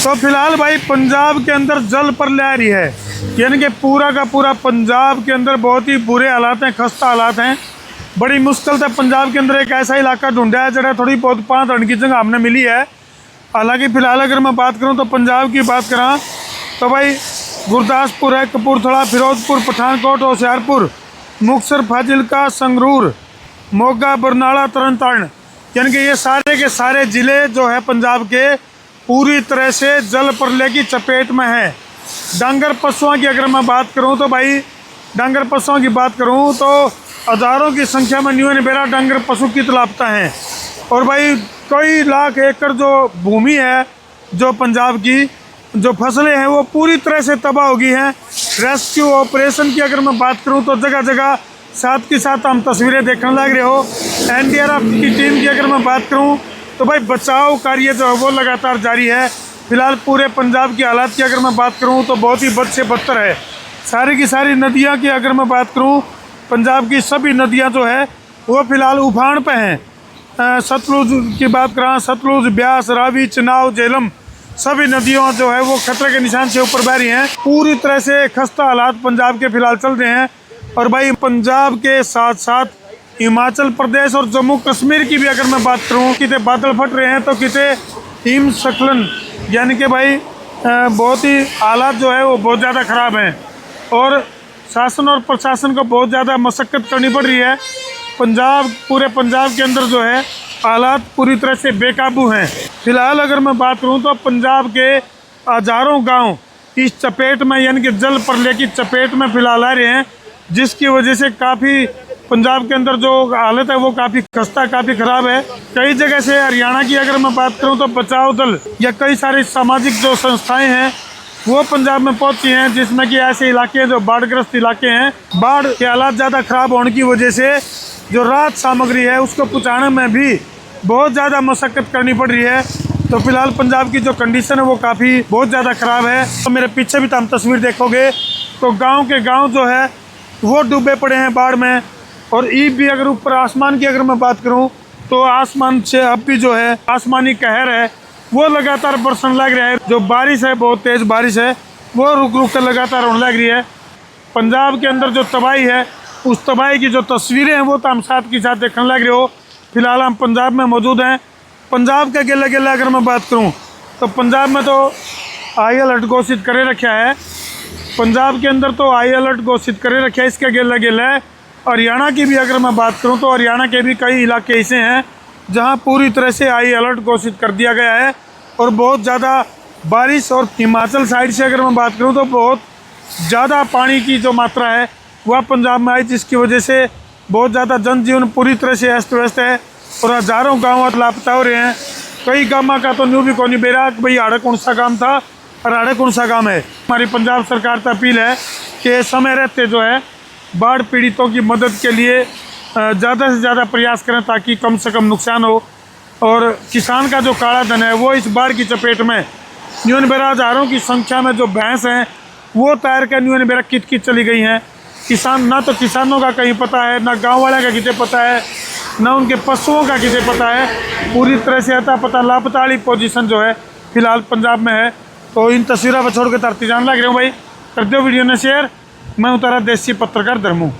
तो फिलहाल भाई पंजाब के अंदर जल पर ले आ रही है, यानी कि पूरा का पूरा पंजाब के अंदर बहुत ही बुरे हालात हैं, खस्ता हालात हैं। बड़ी मुश्किल से पंजाब के अंदर एक ऐसा इलाका ढूंढा है जरा थोड़ी बहुत 5 रन की जगह हमने मिली है। हालांकि फ़िलहाल अगर मैं बात करूं तो पंजाब की बात करा तो भाई गुरदासपुर है, कपूरथला, फिरोजपुर, पठानकोट, होशियारपुर, मुक्तसर, फाजिलका, संगरूर, मोगा, बरनाला, तरन तारण, यानी कि ये सारे के सारे ज़िले जो है पंजाब के पूरी तरह से जल प्रलय की चपेट में है। डांगर पशुओं की अगर मैं बात करूं तो भाई डांगर पशुओं की बात करूं तो हज़ारों की संख्या में न्यून बेरा डांगर पशु की लापता हैं। और भाई कई लाख एकड़ जो भूमि है जो पंजाब की जो फसलें हैं वो पूरी तरह से तबाह हो गई हैं। रेस्क्यू ऑपरेशन की अगर मैं बात करूं तो जगह जगह साथ के साथ हम तस्वीरें देखने लग रहे हो। एनडीआरएफ की टीम की अगर मैं बात करूं तो भाई बचाव कार्य जो है वो लगातार जारी है। फिलहाल पूरे पंजाब की हालात की अगर मैं बात करूं तो बहुत ही बद से बदतर है। सारी की सारी नदियां की अगर मैं बात करूं, पंजाब की सभी नदियां जो है वो फिलहाल उफान पे हैं। सतलुज की बात करें, सतलुज, ब्यास, रावी, चिनाव, झेलम, सभी नदियों जो है वो खतरे के निशान से ऊपर बह रही हैं। पूरी तरह से खस्ता हालात पंजाब के फिलहाल चल रहे हैं। और भाई पंजाब के साथ साथ हिमाचल प्रदेश और जम्मू कश्मीर की भी अगर मैं बात करूं, कितने बादल फट रहे हैं तो कितने हिमस्खलन, यानी कि भाई बहुत ही हालात जो है वो बहुत ज़्यादा ख़राब हैं। और शासन और प्रशासन को बहुत ज़्यादा मशक्क़त करनी पड़ रही है। पूरे पंजाब के अंदर जो है हालात पूरी तरह से बेकाबू हैं। फिलहाल अगर मैं बात करूं तो पंजाब के हज़ारों गांव इस चपेट में, यानी कि जल प्रलय की चपेट में फिलहाल आ रहे हैं, जिसकी वजह से काफ़ी पंजाब के अंदर जो हालत है वो काफ़ी खस्ता, काफ़ी ख़राब है। कई जगह से हरियाणा की अगर मैं बात करूं तो बचाव दल या कई सारी सामाजिक जो संस्थाएं हैं वो पंजाब में पहुंची हैं, जिसमें कि ऐसे इलाके हैं जो बाढ़ग्रस्त इलाके हैं। बाढ़ के हालात ज़्यादा ख़राब होने की वजह से जो राहत सामग्री है उसको पहुँचाने में भी बहुत ज़्यादा मशक्क़त करनी पड़ रही है। तो फिलहाल पंजाब की जो कंडीशन है वो काफ़ी बहुत ज़्यादा ख़राब है। तो मेरे पीछे भी तो हम तस्वीर देखोगे तो गाँव के गाँव जो है वो डूबे पड़े हैं बाढ़ में। और ईब भी अगर ऊपर आसमान की अगर मैं बात करूं तो आसमान से अब भी जो है आसमानी कहर है वो लगातार बरसने लग रहा है। जो बारिश है, बहुत तेज़ बारिश है, वो रुक रुक कर लगातार होने लग रही है। पंजाब के अंदर जो तबाही है उस तबाही की जो तस्वीरें हैं वो तो हम साथ के साथ देखने लग रहे हो। फिलहाल हम पंजाब में मौजूद हैं। पंजाब के गेला गेला अगर मैं बात करूँ तो पंजाब में तो हाई अलर्ट घोषित करे रखा है। पंजाब के अंदर तो हाई अलर्ट घोषित करे रखा है, इसका गेला गेला है। हरियाणा की भी अगर मैं बात करूं तो हरियाणा के भी कई इलाके ऐसे हैं जहां पूरी तरह से हाई अलर्ट घोषित कर दिया गया है और बहुत ज़्यादा बारिश। और हिमाचल साइड से अगर मैं बात करूं तो बहुत ज़्यादा पानी की जो मात्रा है वह पंजाब में आई, जिसकी वजह से बहुत ज़्यादा जनजीवन पूरी तरह से अस्त व्यस्त है और हज़ारों गाँव लापता हो रहे हैं। कई गाँव का तो न्यू भी कौन बेरा भाई आड़े कौन सा गाँव था और आड़े कौन सा गाँव है। हमारी पंजाब सरकार से अपील है कि समय रहते जो है बाढ़ पीड़ितों की मदद के लिए ज़्यादा से ज़्यादा प्रयास करें ताकि कम से कम नुकसान हो। और किसान का जो काला धन है वो इस बाढ़ की चपेट में न्यून बेरा हज़ारों की संख्या में जो भैंस हैं वो तैर कर न्यून बेरा कित कित चली गई हैं। किसान ना तो किसानों का कहीं पता है, ना गाँव वाले का कितने पता है, ना उनके पशुओं का कितने पता है। पूरी तरह से अता पता लापता वाली पोजीशन जो है फिलहाल पंजाब में है। तो इन तस्वीरों पर छोड़ के तरती जान लग रहे हो भाई, कर दो वीडियो ने शेयर। मैं हूं तारा देसी पत्रकार धर्मू।